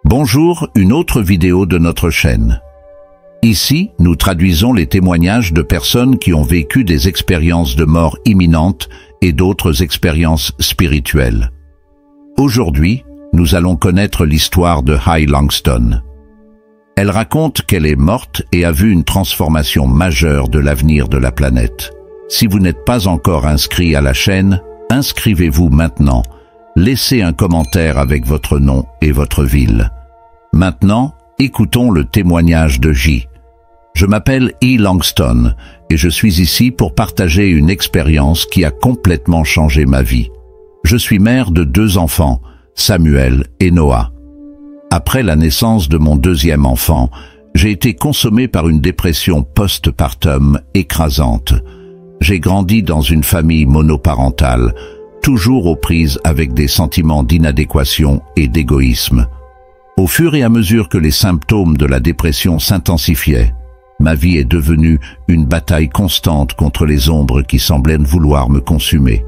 Bonjour, une autre vidéo de notre chaîne. Ici, nous traduisons les témoignages de personnes qui ont vécu des expériences de mort imminente et d'autres expériences spirituelles. Aujourd'hui, nous allons connaître l'histoire de Hai Langston. Elle raconte qu'elle est morte et a vu une transformation majeure de l'avenir de la planète. Si vous n'êtes pas encore inscrit à la chaîne, inscrivez-vous maintenant. Laissez un commentaire avec votre nom et votre ville. Maintenant, écoutons le témoignage de J. Je m'appelle Hai Langston et je suis ici pour partager une expérience qui a complètement changé ma vie. Je suis mère de 2 enfants, Samuel et Noah. Après la naissance de mon 2e enfant, j'ai été consommé par une dépression post-partum écrasante. J'ai grandi dans une famille monoparentale, toujours aux prises avec des sentiments d'inadéquation et d'égoïsme. Au fur et à mesure que les symptômes de la dépression s'intensifiaient, ma vie est devenue une bataille constante contre les ombres qui semblaient vouloir me consumer.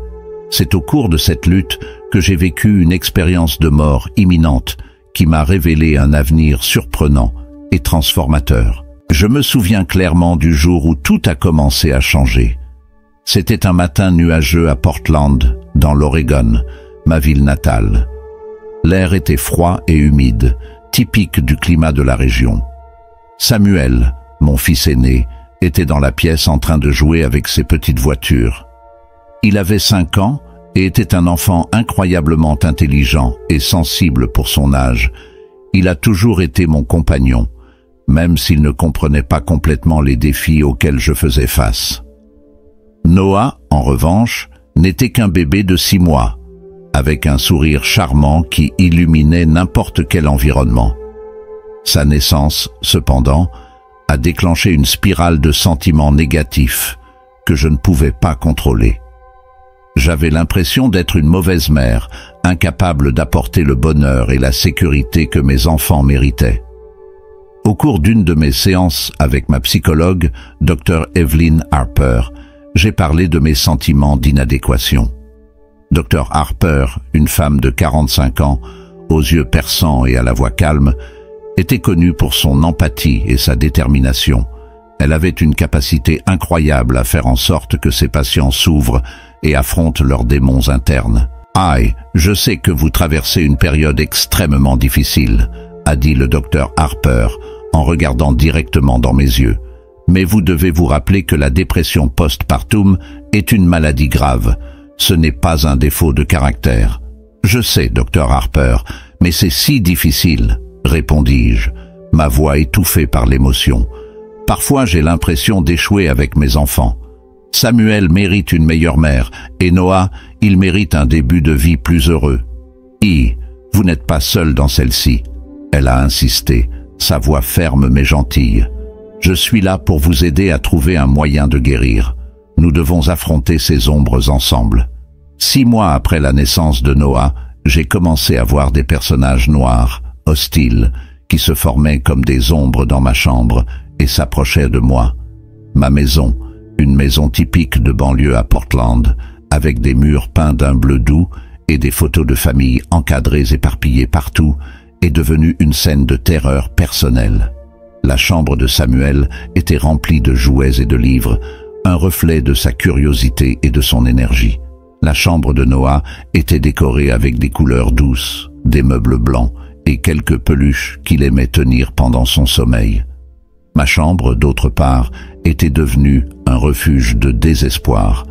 C'est au cours de cette lutte que j'ai vécu une expérience de mort imminente qui m'a révélé un avenir surprenant et transformateur. Je me souviens clairement du jour où tout a commencé à changer. C'était un matin nuageux à Portland, dans l'Oregon, ma ville natale. L'air était froid et humide, typique du climat de la région. Samuel, mon fils aîné, était dans la pièce en train de jouer avec ses petites voitures. Il avait 5 ans et était un enfant incroyablement intelligent et sensible pour son âge. Il a toujours été mon compagnon, même s'il ne comprenait pas complètement les défis auxquels je faisais face. Noah, en revanche, n'était qu'un bébé de 6 mois, avec un sourire charmant qui illuminait n'importe quel environnement. Sa naissance, cependant, a déclenché une spirale de sentiments négatifs que je ne pouvais pas contrôler. J'avais l'impression d'être une mauvaise mère, incapable d'apporter le bonheur et la sécurité que mes enfants méritaient. Au cours d'une de mes séances avec ma psychologue, Dr. Evelyn Harper, j'ai parlé de mes sentiments d'inadéquation. Dr. Harper, une femme de 45 ans, aux yeux perçants et à la voix calme, était connue pour son empathie et sa détermination. Elle avait une capacité incroyable à faire en sorte que ses patients s'ouvrent et affrontent leurs démons internes. « Hai, je sais que vous traversez une période extrêmement difficile », a dit le docteur Harper en regardant directement dans mes yeux. « Mais vous devez vous rappeler que la dépression post-partum est une maladie grave. Ce n'est pas un défaut de caractère. »« Je sais, docteur Harper, mais c'est si difficile, » répondis-je, ma voix étouffée par l'émotion. « Parfois j'ai l'impression d'échouer avec mes enfants. Samuel mérite une meilleure mère, et Noah, il mérite un début de vie plus heureux. Hai, vous n'êtes pas seul dans celle-ci. » Elle a insisté, sa voix ferme mais gentille. « Je suis là pour vous aider à trouver un moyen de guérir. Nous devons affronter ces ombres ensemble. » 6 mois après la naissance de Noah, j'ai commencé à voir des personnages noirs, hostiles, qui se formaient comme des ombres dans ma chambre et s'approchaient de moi. Ma maison, une maison typique de banlieue à Portland, avec des murs peints d'un bleu doux et des photos de famille encadrées éparpillées partout, est devenue une scène de terreur personnelle. La chambre de Samuel était remplie de jouets et de livres, un reflet de sa curiosité et de son énergie. La chambre de Noah était décorée avec des couleurs douces, des meubles blancs et quelques peluches qu'il aimait tenir pendant son sommeil. Ma chambre, d'autre part, était devenue un refuge de désespoir.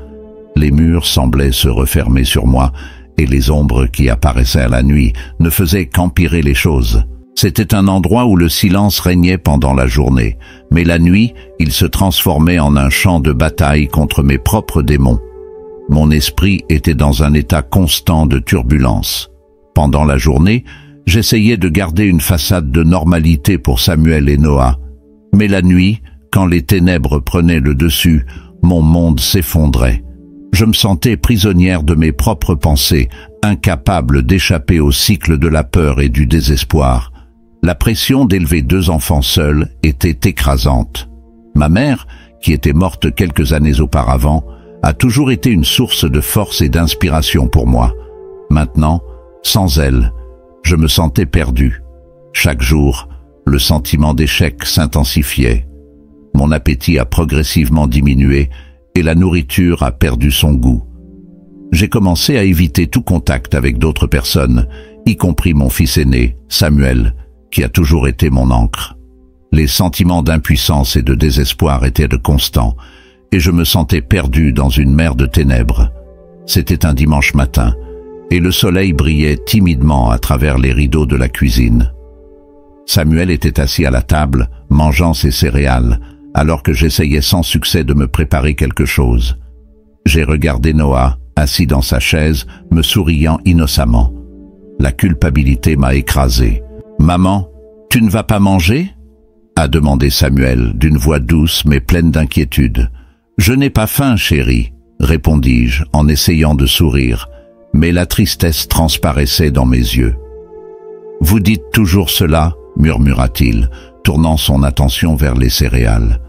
Les murs semblaient se refermer sur moi et les ombres qui apparaissaient à la nuit ne faisaient qu'empirer les choses. C'était un endroit où le silence régnait pendant la journée, mais la nuit, il se transformait en un champ de bataille contre mes propres démons. Mon esprit était dans un état constant de turbulence. Pendant la journée, j'essayais de garder une façade de normalité pour Samuel et Noah. Mais la nuit, quand les ténèbres prenaient le dessus, mon monde s'effondrait. Je me sentais prisonnière de mes propres pensées, incapable d'échapper au cycle de la peur et du désespoir. La pression d'élever 2 enfants seuls était écrasante. Ma mère, qui était morte quelques années auparavant, a toujours été une source de force et d'inspiration pour moi. Maintenant, sans elle, je me sentais perdu. Chaque jour, le sentiment d'échec s'intensifiait. Mon appétit a progressivement diminué et la nourriture a perdu son goût. J'ai commencé à éviter tout contact avec d'autres personnes, y compris mon fils aîné, Samuel, qui a toujours été mon ancre. Les sentiments d'impuissance et de désespoir étaient de constants, et je me sentais perdu dans une mer de ténèbres. C'était un dimanche matin, et le soleil brillait timidement à travers les rideaux de la cuisine. Samuel était assis à la table, mangeant ses céréales, alors que j'essayais sans succès de me préparer quelque chose. J'ai regardé Noah, assis dans sa chaise, me souriant innocemment. La culpabilité m'a écrasé. « Maman, tu ne vas pas manger ?» a demandé Samuel, d'une voix douce mais pleine d'inquiétude. « Je n'ai pas faim, chérie, » répondis-je en essayant de sourire, mais la tristesse transparaissait dans mes yeux. « Vous dites toujours cela ?» murmura-t-il, tournant son attention vers les céréales.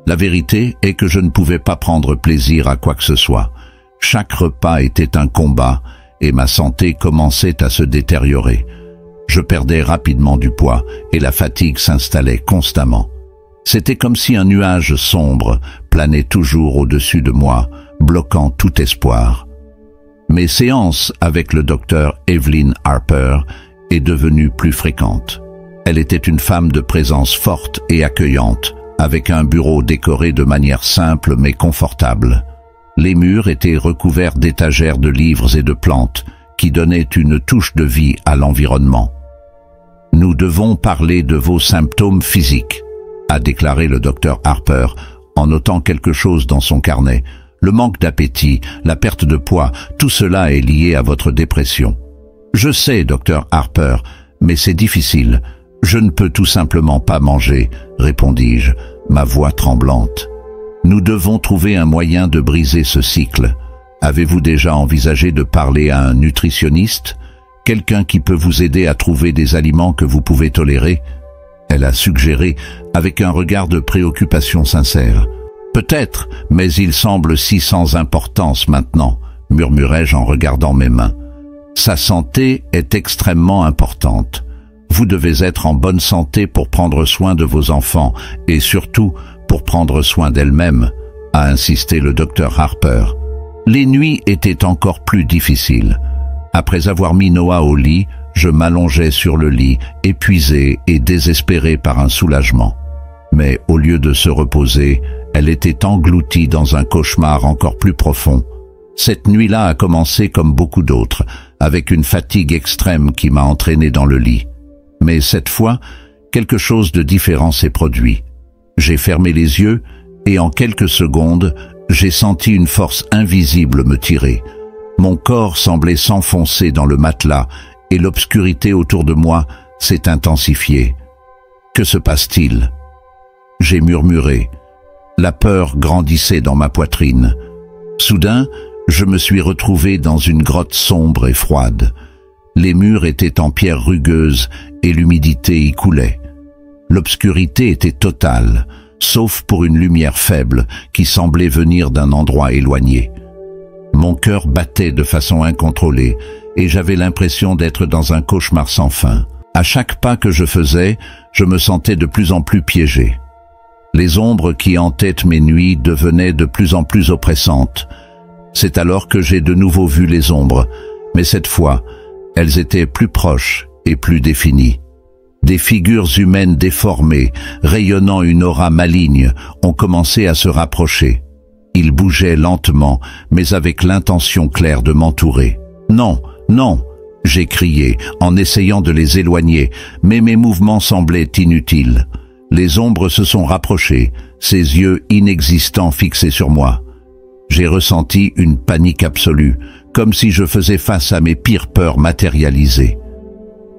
La vérité est que je ne pouvais pas prendre plaisir à quoi que ce soit. Chaque repas était un combat et ma santé commençait à se détériorer. Je perdais rapidement du poids et la fatigue s'installait constamment. C'était comme si un nuage sombre planait toujours au-dessus de moi, bloquant tout espoir. Mes séances avec le docteur Evelyn Harper est devenue plus fréquente. Elle était une femme de présence forte et accueillante, avec un bureau décoré de manière simple mais confortable. Les murs étaient recouverts d'étagères de livres et de plantes qui donnaient une touche de vie à l'environnement. « Nous devons parler de vos symptômes physiques », a déclaré le docteur Harper en notant quelque chose dans son carnet. « Le manque d'appétit, la perte de poids, tout cela est lié à votre dépression. »« Je sais, docteur Harper, mais c'est difficile. Je ne peux tout simplement pas manger, » répondis-je, ma voix tremblante. « Nous devons trouver un moyen de briser ce cycle. Avez-vous déjà envisagé de parler à un nutritionniste? Quelqu'un qui peut vous aider à trouver des aliments que vous pouvez tolérer ?» Elle a suggéré avec un regard de préoccupation sincère. « Peut-être, mais il semble si sans importance maintenant, » murmurai-je en regardant mes mains. « Sa santé est extrêmement importante. Vous devez être en bonne santé pour prendre soin de vos enfants et surtout pour prendre soin d'elle-même, » a insisté le docteur Harper. Les nuits étaient encore plus difficiles. Après avoir mis Noah au lit, je m'allongeais sur le lit, épuisé et désespéré par un soulagement. Mais au lieu de se reposer, elle était engloutie dans un cauchemar encore plus profond. Cette nuit-là a commencé comme beaucoup d'autres, avec une fatigue extrême qui m'a entraîné dans le lit. Mais cette fois, quelque chose de différent s'est produit. J'ai fermé les yeux et en quelques secondes, j'ai senti une force invisible me tirer. Mon corps semblait s'enfoncer dans le matelas et l'obscurité autour de moi s'est intensifiée. Que se passe-t-il? J'ai murmuré. La peur grandissait dans ma poitrine. Soudain, je me suis retrouvé dans une grotte sombre et froide. Les murs étaient en pierre rugueuse et l'humidité y coulait. L'obscurité était totale, sauf pour une lumière faible qui semblait venir d'un endroit éloigné. Mon cœur battait de façon incontrôlée et j'avais l'impression d'être dans un cauchemar sans fin. À chaque pas que je faisais, je me sentais de plus en plus piégé. Les ombres qui hantaient mes nuits devenaient de plus en plus oppressantes. C'est alors que j'ai de nouveau vu les ombres, mais cette fois, elles étaient plus proches et plus définies. Des figures humaines déformées, rayonnant une aura maligne, ont commencé à se rapprocher. Ils bougeaient lentement, mais avec l'intention claire de m'entourer. « Non, non !» j'ai crié, en essayant de les éloigner, mais mes mouvements semblaient inutiles. Les ombres se sont rapprochées, ses yeux inexistants fixés sur moi. J'ai ressenti une panique absolue, comme si je faisais face à mes pires peurs matérialisées.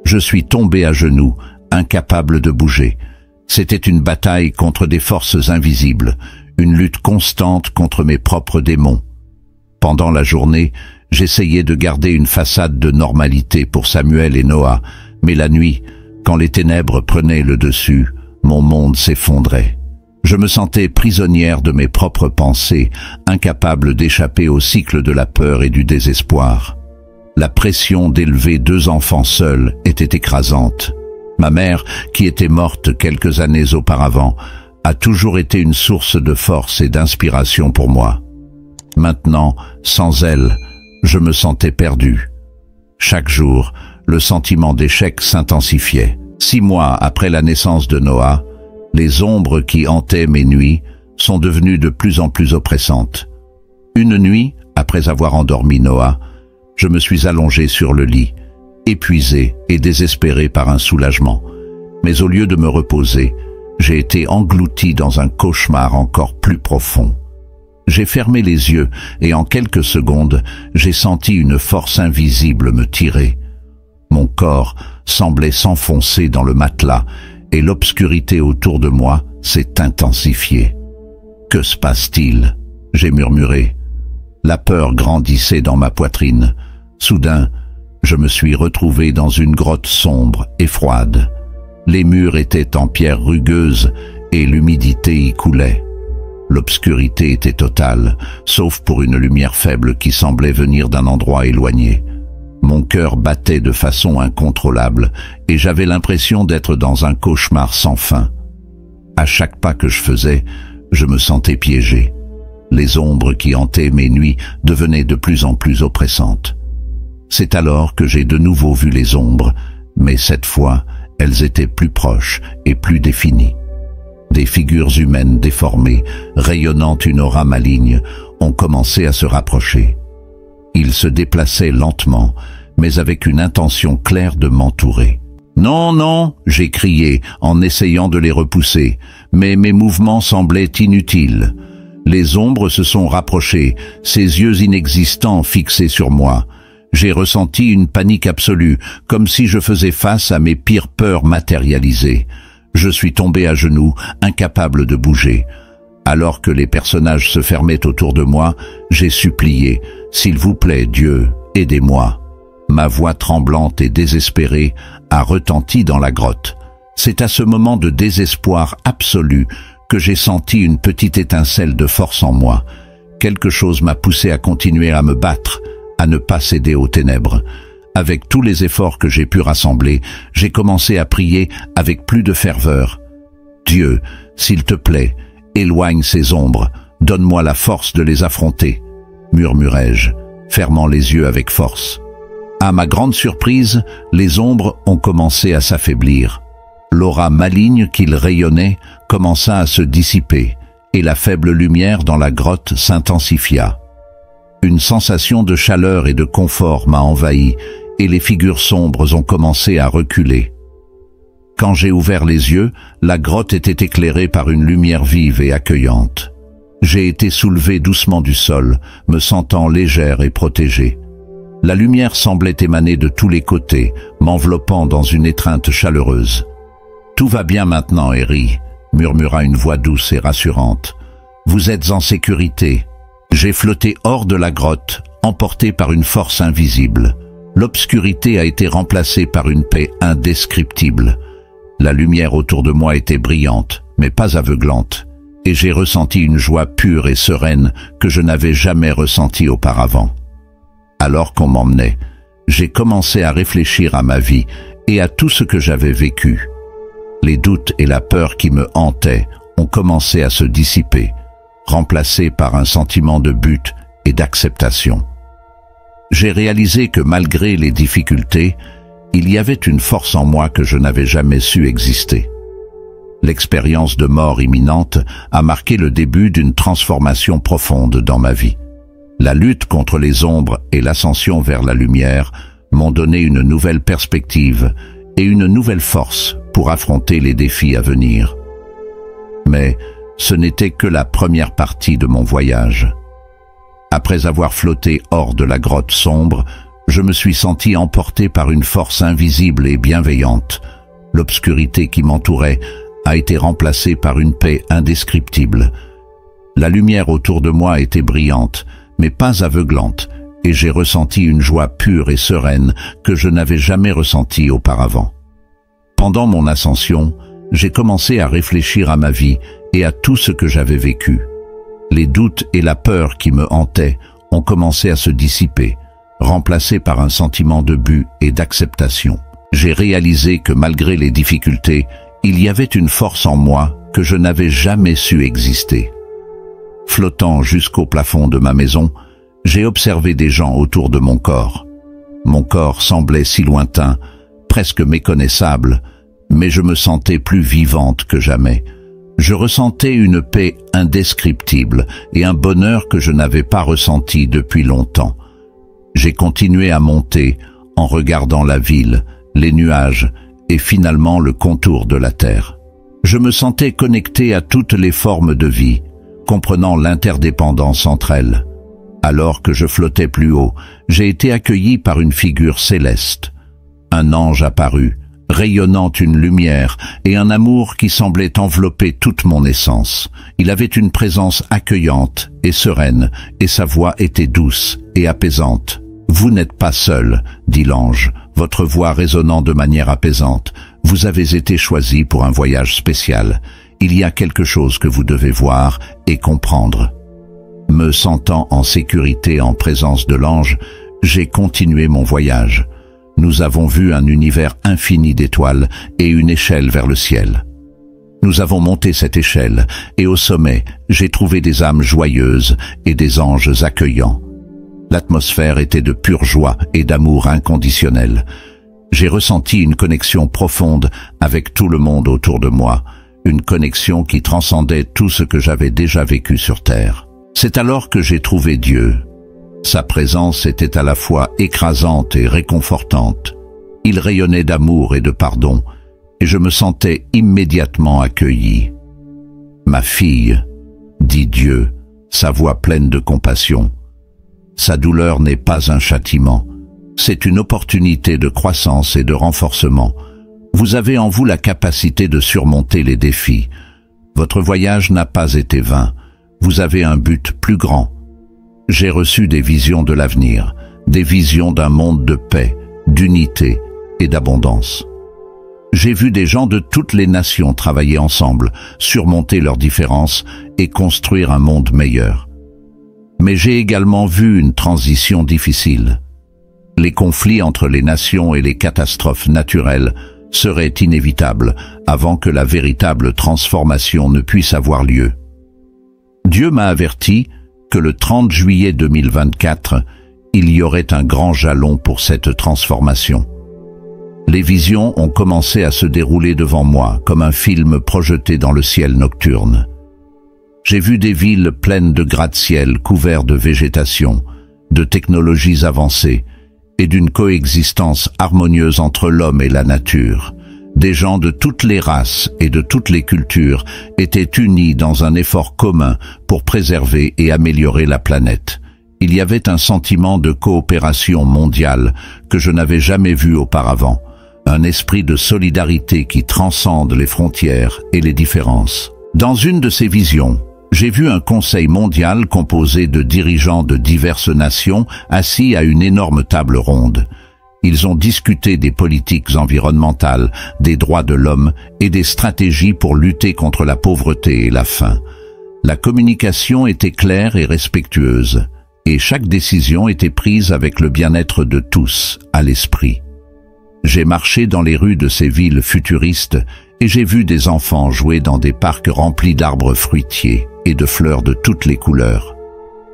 Je suis tombé à genoux, incapable de bouger. C'était une bataille contre des forces invisibles, une lutte constante contre mes propres démons. Pendant la journée, j'essayais de garder une façade de normalité pour Samuel et Noah, mais la nuit, quand les ténèbres prenaient le dessus, mon monde s'effondrait. Je me sentais prisonnière de mes propres pensées, incapable d'échapper au cycle de la peur et du désespoir. La pression d'élever 2 enfants seuls était écrasante. Ma mère, qui était morte quelques années auparavant, a toujours été une source de force et d'inspiration pour moi. Maintenant, sans elle, je me sentais perdu. Chaque jour, le sentiment d'échec s'intensifiait. 6 mois après la naissance de Noah, les ombres qui hantaient mes nuits sont devenues de plus en plus oppressantes. Une nuit, après avoir endormi Noah, je me suis allongé sur le lit, épuisé et désespéré par un soulagement. Mais au lieu de me reposer, j'ai été englouti dans un cauchemar encore plus profond. J'ai fermé les yeux et en quelques secondes, j'ai senti une force invisible me tirer. Mon corps semblait s'enfoncer dans le matelas et l'obscurité autour de moi s'est intensifiée. « Que se passe-t-il » j'ai murmuré. La peur grandissait dans ma poitrine. Soudain, je me suis retrouvé dans une grotte sombre et froide. Les murs étaient en pierre rugueuse et l'humidité y coulait. L'obscurité était totale, sauf pour une lumière faible qui semblait venir d'un endroit éloigné. Mon cœur battait de façon incontrôlable et j'avais l'impression d'être dans un cauchemar sans fin. À chaque pas que je faisais, je me sentais piégé. Les ombres qui hantaient mes nuits devenaient de plus en plus oppressantes. C'est alors que j'ai de nouveau vu les ombres, mais cette fois, elles étaient plus proches et plus définies. Des figures humaines déformées, rayonnant une aura maligne, ont commencé à se rapprocher. Ils se déplaçaient lentement, mais avec une intention claire de m'entourer. « Non, non !» j'ai crié en essayant de les repousser, mais mes mouvements semblaient inutiles. Les ombres se sont rapprochées, ces yeux inexistants fixés sur moi. J'ai ressenti une panique absolue, comme si je faisais face à mes pires peurs matérialisées. Je suis tombé à genoux, incapable de bouger. Alors que les personnages se fermaient autour de moi, j'ai supplié « S'il vous plaît, Dieu, aidez-moi ». Ma voix tremblante et désespérée a retenti dans la grotte. C'est à ce moment de désespoir absolu que j'ai senti une petite étincelle de force en moi. Quelque chose m'a poussé à continuer à me battre, à ne pas céder aux ténèbres. Avec tous les efforts que j'ai pu rassembler, j'ai commencé à prier avec plus de ferveur. « Dieu, s'il te plaît, éloigne ces ombres, donne-moi la force de les affronter », murmurai-je, fermant les yeux avec force. À ma grande surprise, les ombres ont commencé à s'affaiblir. L'aura maligne qu'ils rayonnaient commença à se dissiper, et la faible lumière dans la grotte s'intensifia. Une sensation de chaleur et de confort m'a envahi, et les figures sombres ont commencé à reculer. Quand j'ai ouvert les yeux, la grotte était éclairée par une lumière vive et accueillante. J'ai été soulevé doucement du sol, me sentant légère et protégée. La lumière semblait émaner de tous les côtés, m'enveloppant dans une étreinte chaleureuse. « Tout va bien maintenant, Harry », murmura une voix douce et rassurante. « Vous êtes en sécurité. » J'ai flotté hors de la grotte, emporté par une force invisible. L'obscurité a été remplacée par une paix indescriptible. La lumière autour de moi était brillante, mais pas aveuglante, et j'ai ressenti une joie pure et sereine que je n'avais jamais ressentie auparavant. Alors qu'on m'emmenait, j'ai commencé à réfléchir à ma vie et à tout ce que j'avais vécu. Les doutes et la peur qui me hantaient ont commencé à se dissiper, remplacés par un sentiment de but et d'acceptation. J'ai réalisé que malgré les difficultés, il y avait une force en moi que je n'avais jamais su exister. L'expérience de mort imminente a marqué le début d'une transformation profonde dans ma vie. La lutte contre les ombres et l'ascension vers la lumière m'ont donné une nouvelle perspective et une nouvelle force pour affronter les défis à venir. Mais ce n'était que la première partie de mon voyage. Après avoir flotté hors de la grotte sombre, je me suis senti emporté par une force invisible et bienveillante. L'obscurité qui m'entourait a été remplacée par une paix indescriptible. La lumière autour de moi était brillante, mais pas aveuglante, et j'ai ressenti une joie pure et sereine que je n'avais jamais ressentie auparavant. Pendant mon ascension, j'ai commencé à réfléchir à ma vie et à tout ce que j'avais vécu. Les doutes et la peur qui me hantaient ont commencé à se dissiper, remplacés par un sentiment de but et d'acceptation. j'ai réalisé que malgré les difficultés, il y avait une force en moi que je n'avais jamais su exister. Flottant jusqu'au plafond de ma maison, j'ai observé des gens autour de mon corps. Mon corps semblait si lointain, presque méconnaissable, mais je me sentais plus vivante que jamais. Je ressentais une paix indescriptible et un bonheur que je n'avais pas ressenti depuis longtemps. J'ai continué à monter en regardant la ville, les nuages et finalement le contour de la terre. Je me sentais connecté à toutes les formes de vie, comprenant l'interdépendance entre elles. Alors que je flottais plus haut, j'ai été accueilli par une figure céleste. Un ange apparut, rayonnant une lumière et un amour qui semblait envelopper toute mon essence. Il avait une présence accueillante et sereine, et sa voix était douce et apaisante. « Vous n'êtes pas seul, » dit l'ange, votre voix résonnant de manière apaisante. « Vous avez été choisi pour un voyage spécial. Il y a quelque chose que vous devez voir et comprendre. » Me sentant en sécurité en présence de l'ange, j'ai continué mon voyage. Nous avons vu un univers infini d'étoiles et une échelle vers le ciel. Nous avons monté cette échelle et au sommet, j'ai trouvé des âmes joyeuses et des anges accueillants. L'atmosphère était de pure joie et d'amour inconditionnel. J'ai ressenti une connexion profonde avec tout le monde autour de moi, une connexion qui transcendait tout ce que j'avais déjà vécu sur Terre. C'est alors que j'ai trouvé Dieu. Sa présence était à la fois écrasante et réconfortante. Il rayonnait d'amour et de pardon, et je me sentais immédiatement accueilli. « Ma fille, » dit Dieu, sa voix pleine de compassion. Sa douleur n'est pas un châtiment, c'est une opportunité de croissance et de renforcement. Vous avez en vous la capacité de surmonter les défis. Votre voyage n'a pas été vain. Vous avez un but plus grand. J'ai reçu des visions de l'avenir, des visions d'un monde de paix, d'unité et d'abondance. J'ai vu des gens de toutes les nations travailler ensemble, surmonter leurs différences et construire un monde meilleur. Mais j'ai également vu une transition difficile. Les conflits entre les nations et les catastrophes naturelles seraient inévitables avant que la véritable transformation ne puisse avoir lieu. Dieu m'a averti que le 30 juillet 2024, il y aurait un grand jalon pour cette transformation. Les visions ont commencé à se dérouler devant moi comme un film projeté dans le ciel nocturne. J'ai vu des villes pleines de gratte-ciel couverts de végétation, de technologies avancées et d'une coexistence harmonieuse entre l'homme et la nature. Des gens de toutes les races et de toutes les cultures étaient unis dans un effort commun pour préserver et améliorer la planète. Il y avait un sentiment de coopération mondiale que je n'avais jamais vu auparavant, un esprit de solidarité qui transcende les frontières et les différences. Dans une de ces visions, j'ai vu un conseil mondial composé de dirigeants de diverses nations assis à une énorme table ronde. Ils ont discuté des politiques environnementales, des droits de l'homme et des stratégies pour lutter contre la pauvreté et la faim. La communication était claire et respectueuse, et chaque décision était prise avec le bien-être de tous à l'esprit. J'ai marché dans les rues de ces villes futuristes et j'ai vu des enfants jouer dans des parcs remplis d'arbres fruitiers et de fleurs de toutes les couleurs.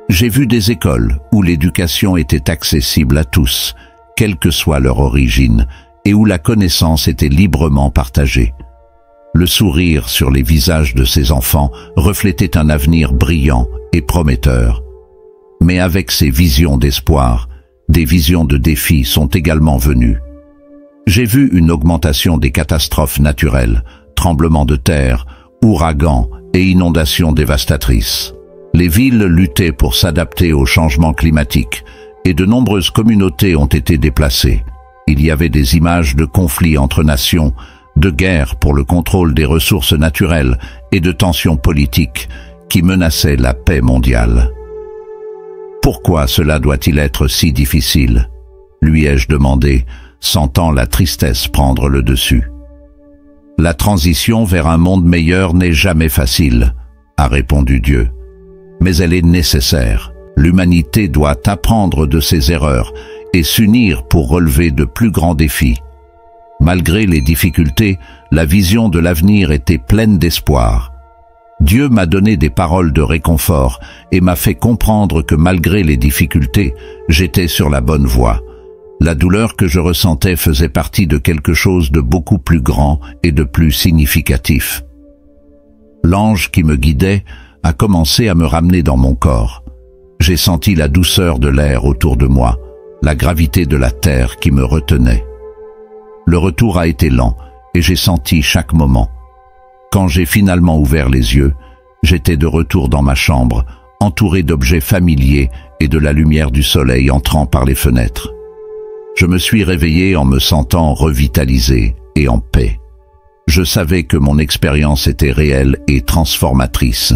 J'ai vu des écoles où l'éducation était accessible à tous, quelle que soit leur origine, et où la connaissance était librement partagée. Le sourire sur les visages de ces enfants reflétait un avenir brillant et prometteur. Mais avec ces visions d'espoir, des visions de défis sont également venues. J'ai vu une augmentation des catastrophes naturelles, tremblements de terre, ouragans et inondations dévastatrices. Les villes luttaient pour s'adapter au changement climatique, et de nombreuses communautés ont été déplacées. Il y avait des images de conflits entre nations, de guerres pour le contrôle des ressources naturelles et de tensions politiques qui menaçaient la paix mondiale. Pourquoi cela doit-il être si difficile ? Lui ai-je demandé, sentant la tristesse prendre le dessus. La transition vers un monde meilleur n'est jamais facile, a répondu Dieu. Mais elle est nécessaire. L'humanité doit apprendre de ses erreurs et s'unir pour relever de plus grands défis. Malgré les difficultés, la vision de l'avenir était pleine d'espoir. Dieu m'a donné des paroles de réconfort et m'a fait comprendre que malgré les difficultés, j'étais sur la bonne voie. La douleur que je ressentais faisait partie de quelque chose de beaucoup plus grand et de plus significatif. L'ange qui me guidait a commencé à me ramener dans mon corps. J'ai senti la douceur de l'air autour de moi, la gravité de la terre qui me retenait. Le retour a été lent et j'ai senti chaque moment. Quand j'ai finalement ouvert les yeux, j'étais de retour dans ma chambre, entouré d'objets familiers et de la lumière du soleil entrant par les fenêtres. Je me suis réveillé en me sentant revitalisé et en paix. Je savais que mon expérience était réelle et transformatrice.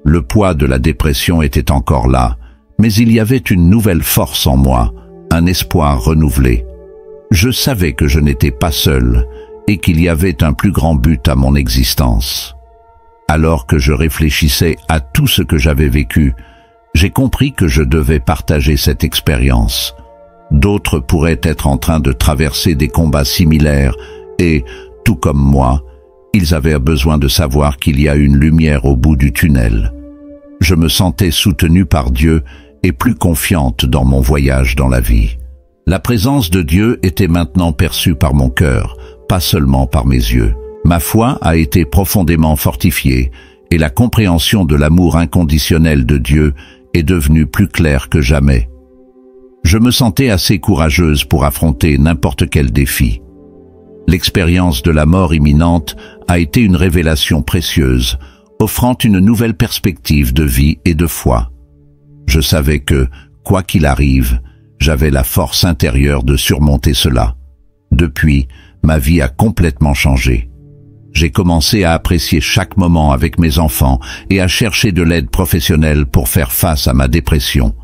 Le poids de la dépression était encore là, mais il y avait une nouvelle force en moi, un espoir renouvelé. Je savais que je n'étais pas seul et qu'il y avait un plus grand but à mon existence. Alors que je réfléchissais à tout ce que j'avais vécu, j'ai compris que je devais partager cette expérience. D'autres pourraient être en train de traverser des combats similaires et, tout comme moi, ils avaient besoin de savoir qu'il y a une lumière au bout du tunnel. Je me sentais soutenu par Dieu et plus confiante dans mon voyage dans la vie. La présence de Dieu était maintenant perçue par mon cœur, pas seulement par mes yeux. Ma foi a été profondément fortifiée et la compréhension de l'amour inconditionnel de Dieu est devenue plus claire que jamais. Je me sentais assez courageuse pour affronter n'importe quel défi. L'expérience de la mort imminente a été une révélation précieuse, offrant une nouvelle perspective de vie et de foi. Je savais que, quoi qu'il arrive, j'avais la force intérieure de surmonter cela. Depuis, ma vie a complètement changé. J'ai commencé à apprécier chaque moment avec mes enfants et à chercher de l'aide professionnelle pour faire face à ma dépression.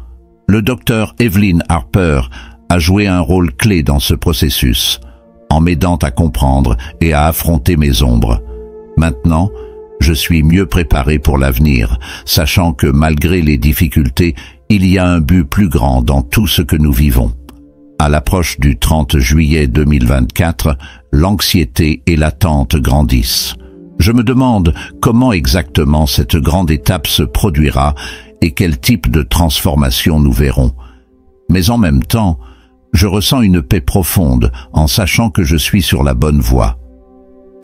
Le docteur Evelyn Harper a joué un rôle clé dans ce processus, en m'aidant à comprendre et à affronter mes ombres. Maintenant, je suis mieux préparé pour l'avenir, sachant que malgré les difficultés, il y a un but plus grand dans tout ce que nous vivons. À l'approche du 30 juillet 2024, l'anxiété et l'attente grandissent. Je me demande comment exactement cette grande étape se produira et quel type de transformation nous verrons. Mais en même temps, je ressens une paix profonde en sachant que je suis sur la bonne voie.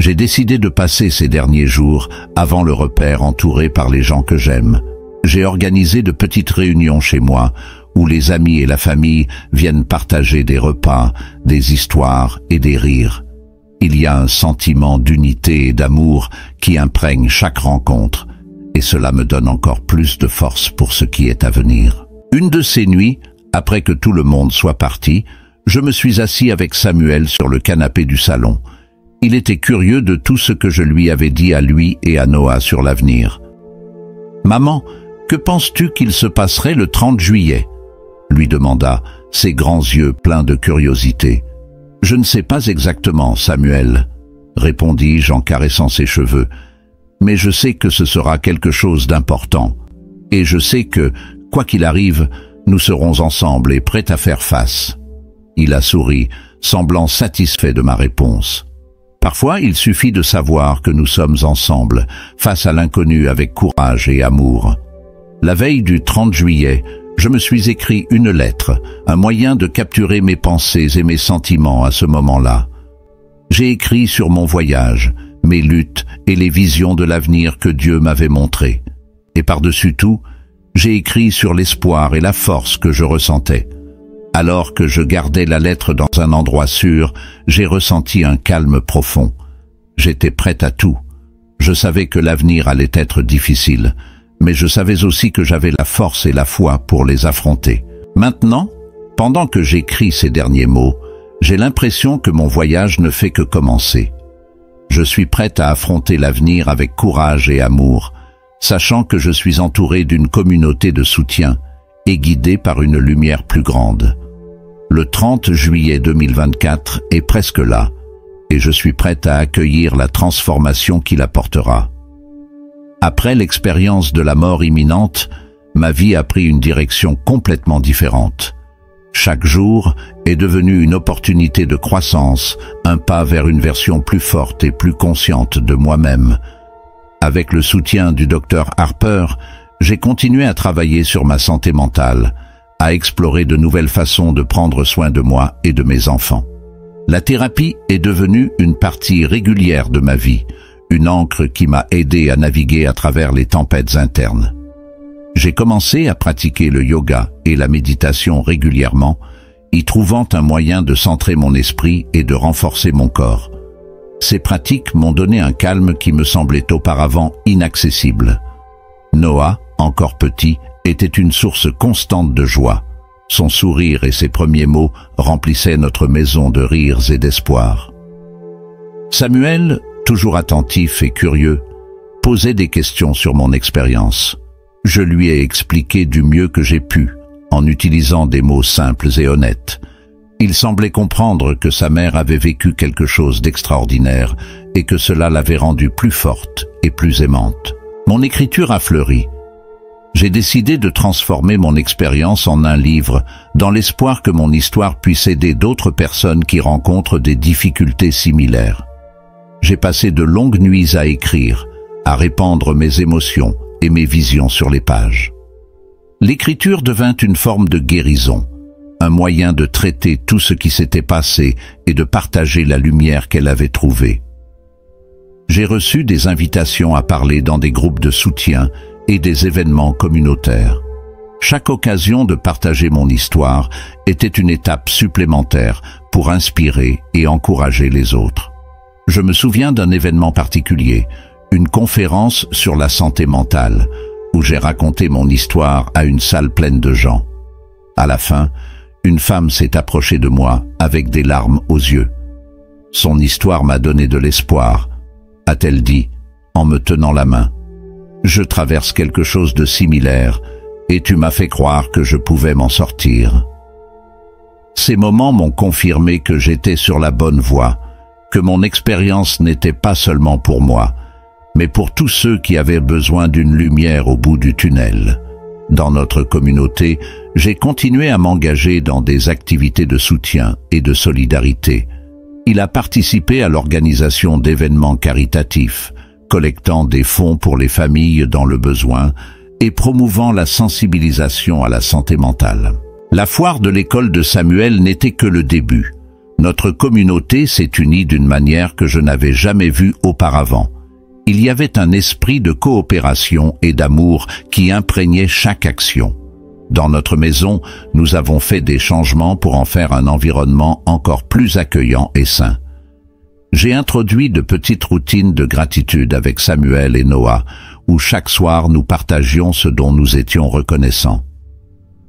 J'ai décidé de passer ces derniers jours avant le repère entouré par les gens que j'aime. J'ai organisé de petites réunions chez moi où les amis et la famille viennent partager des repas, des histoires et des rires. Il y a un sentiment d'unité et d'amour qui imprègne chaque rencontre, et cela me donne encore plus de force pour ce qui est à venir. Une de ces nuits, après que tout le monde soit parti, je me suis assis avec Samuel sur le canapé du salon. Il était curieux de tout ce que je lui avais dit à lui et à Noah sur l'avenir. « Maman, que penses-tu qu'il se passerait le 30 juillet ?» lui demanda, ses grands yeux pleins de curiosité. « Je ne sais pas exactement, Samuel, » répondis-je en caressant ses cheveux, « mais je sais que ce sera quelque chose d'important. Et je sais que, quoi qu'il arrive, nous serons ensemble et prêts à faire face. » Il a souri, semblant satisfait de ma réponse. Parfois, il suffit de savoir que nous sommes ensemble, face à l'inconnu avec courage et amour. La veille du 30 juillet, je me suis écrit une lettre, un moyen de capturer mes pensées et mes sentiments à ce moment-là. J'ai écrit sur mon voyage, mes luttes et les visions de l'avenir que Dieu m'avait montrées. Et par-dessus tout, j'ai écrit sur l'espoir et la force que je ressentais. Alors que je gardais la lettre dans un endroit sûr, j'ai ressenti un calme profond. J'étais prête à tout. Je savais que l'avenir allait être difficile, mais je savais aussi que j'avais la force et la foi pour les affronter. Maintenant, pendant que j'écris ces derniers mots, j'ai l'impression que mon voyage ne fait que commencer. Je suis prête à affronter l'avenir avec courage et amour, sachant que je suis entouré d'une communauté de soutien et guidé par une lumière plus grande. Le 30 juillet 2024 est presque là, et je suis prête à accueillir la transformation qu'il apportera. Après l'expérience de la mort imminente, ma vie a pris une direction complètement différente. Chaque jour est devenu une opportunité de croissance, un pas vers une version plus forte et plus consciente de moi-même. Avec le soutien du Dr Harper, j'ai continué à travailler sur ma santé mentale, à explorer de nouvelles façons de prendre soin de moi et de mes enfants. La thérapie est devenue une partie régulière de ma vie, une ancre qui m'a aidé à naviguer à travers les tempêtes internes. J'ai commencé à pratiquer le yoga et la méditation régulièrement, y trouvant un moyen de centrer mon esprit et de renforcer mon corps. Ces pratiques m'ont donné un calme qui me semblait auparavant inaccessible. Noah, encore petit, était une source constante de joie. Son sourire et ses premiers mots remplissaient notre maison de rires et d'espoir. Samuel, toujours attentif et curieux, posait des questions sur mon expérience. Je lui ai expliqué du mieux que j'ai pu, en utilisant des mots simples et honnêtes. Il semblait comprendre que sa mère avait vécu quelque chose d'extraordinaire et que cela l'avait rendue plus forte et plus aimante. Mon écriture a fleuri. J'ai décidé de transformer mon expérience en un livre, dans l'espoir que mon histoire puisse aider d'autres personnes qui rencontrent des difficultés similaires. J'ai passé de longues nuits à écrire, à répandre mes émotions et mes visions sur les pages. L'écriture devint une forme de guérison, un moyen de traiter tout ce qui s'était passé et de partager la lumière qu'elle avait trouvée. J'ai reçu des invitations à parler dans des groupes de soutien et des événements communautaires. Chaque occasion de partager mon histoire était une étape supplémentaire pour inspirer et encourager les autres. Je me souviens d'un événement particulier, une conférence sur la santé mentale, où j'ai raconté mon histoire à une salle pleine de gens. À la fin, une femme s'est approchée de moi avec des larmes aux yeux. Son histoire m'a donné de l'espoir, a-t-elle dit, en me tenant la main. Je traverse quelque chose de similaire, et tu m'as fait croire que je pouvais m'en sortir. Ces moments m'ont confirmé que j'étais sur la bonne voie, que mon expérience n'était pas seulement pour moi, mais pour tous ceux qui avaient besoin d'une lumière au bout du tunnel. Dans notre communauté, j'ai continué à m'engager dans des activités de soutien et de solidarité. Il a participé à l'organisation d'événements caritatifs, collectant des fonds pour les familles dans le besoin et promouvant la sensibilisation à la santé mentale. La foire de l'école de Samuel n'était que le début. Notre communauté s'est unie d'une manière que je n'avais jamais vue auparavant. Il y avait un esprit de coopération et d'amour qui imprégnait chaque action. Dans notre maison, nous avons fait des changements pour en faire un environnement encore plus accueillant et sain. J'ai introduit de petites routines de gratitude avec Samuel et Noah, où chaque soir nous partagions ce dont nous étions reconnaissants.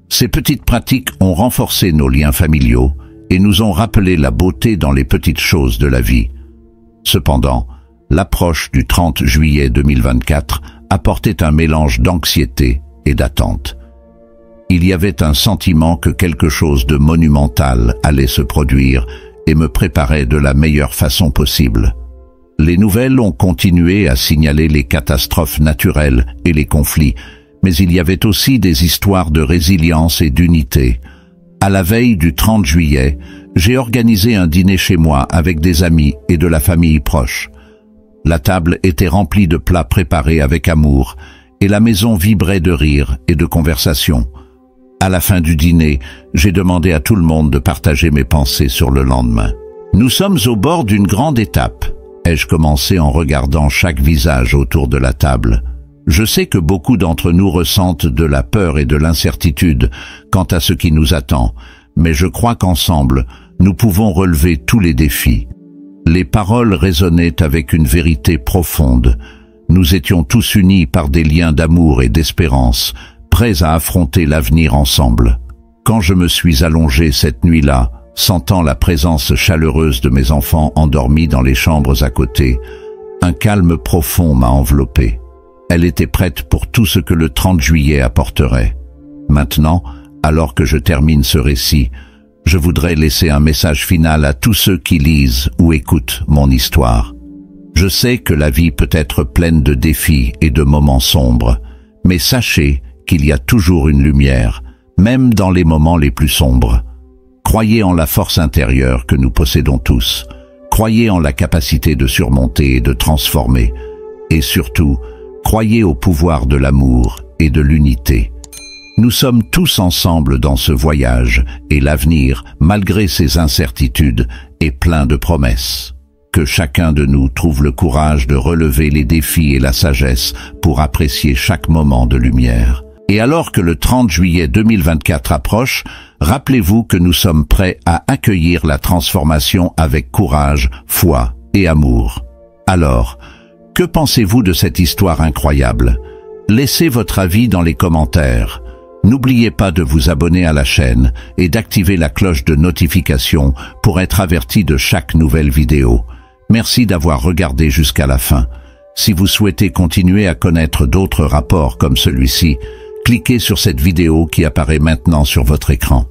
Ces petites pratiques ont renforcé nos liens familiaux et nous ont rappelé la beauté dans les petites choses de la vie. Cependant, l'approche du 30 juillet 2024 apportait un mélange d'anxiété et d'attente. Il y avait un sentiment que quelque chose de monumental allait se produire et me préparait de la meilleure façon possible. Les nouvelles ont continué à signaler les catastrophes naturelles et les conflits, mais il y avait aussi des histoires de résilience et d'unité. À la veille du 30 juillet, j'ai organisé un dîner chez moi avec des amis et de la famille proche. La table était remplie de plats préparés avec amour, et la maison vibrait de rires et de conversations. À la fin du dîner, j'ai demandé à tout le monde de partager mes pensées sur le lendemain. Nous sommes au bord d'une grande étape, ai-je commencé en regardant chaque visage autour de la table. Je sais que beaucoup d'entre nous ressentent de la peur et de l'incertitude quant à ce qui nous attend, mais je crois qu'ensemble, nous pouvons relever tous les défis. Les paroles résonnaient avec une vérité profonde. Nous étions tous unis par des liens d'amour et d'espérance, prêts à affronter l'avenir ensemble. Quand je me suis allongé cette nuit-là, sentant la présence chaleureuse de mes enfants endormis dans les chambres à côté, un calme profond m'a enveloppé. Elle était prête pour tout ce que le 30 juillet apporterait. Maintenant, alors que je termine ce récit, je voudrais laisser un message final à tous ceux qui lisent ou écoutent mon histoire. Je sais que la vie peut être pleine de défis et de moments sombres, mais sachez qu'il y a toujours une lumière, même dans les moments les plus sombres. Croyez en la force intérieure que nous possédons tous. Croyez en la capacité de surmonter et de transformer. Et surtout, croyez au pouvoir de l'amour et de l'unité. Nous sommes tous ensemble dans ce voyage et l'avenir, malgré ses incertitudes, est plein de promesses. Que chacun de nous trouve le courage de relever les défis et la sagesse pour apprécier chaque moment de lumière. Et alors que le 30 juillet 2024 approche, rappelez-vous que nous sommes prêts à accueillir la transformation avec courage, foi et amour. Alors, que pensez-vous de cette histoire incroyable? Laissez votre avis dans les commentaires. N'oubliez pas de vous abonner à la chaîne et d'activer la cloche de notification pour être averti de chaque nouvelle vidéo. Merci d'avoir regardé jusqu'à la fin. Si vous souhaitez continuer à connaître d'autres rapports comme celui-ci, cliquez sur cette vidéo qui apparaît maintenant sur votre écran.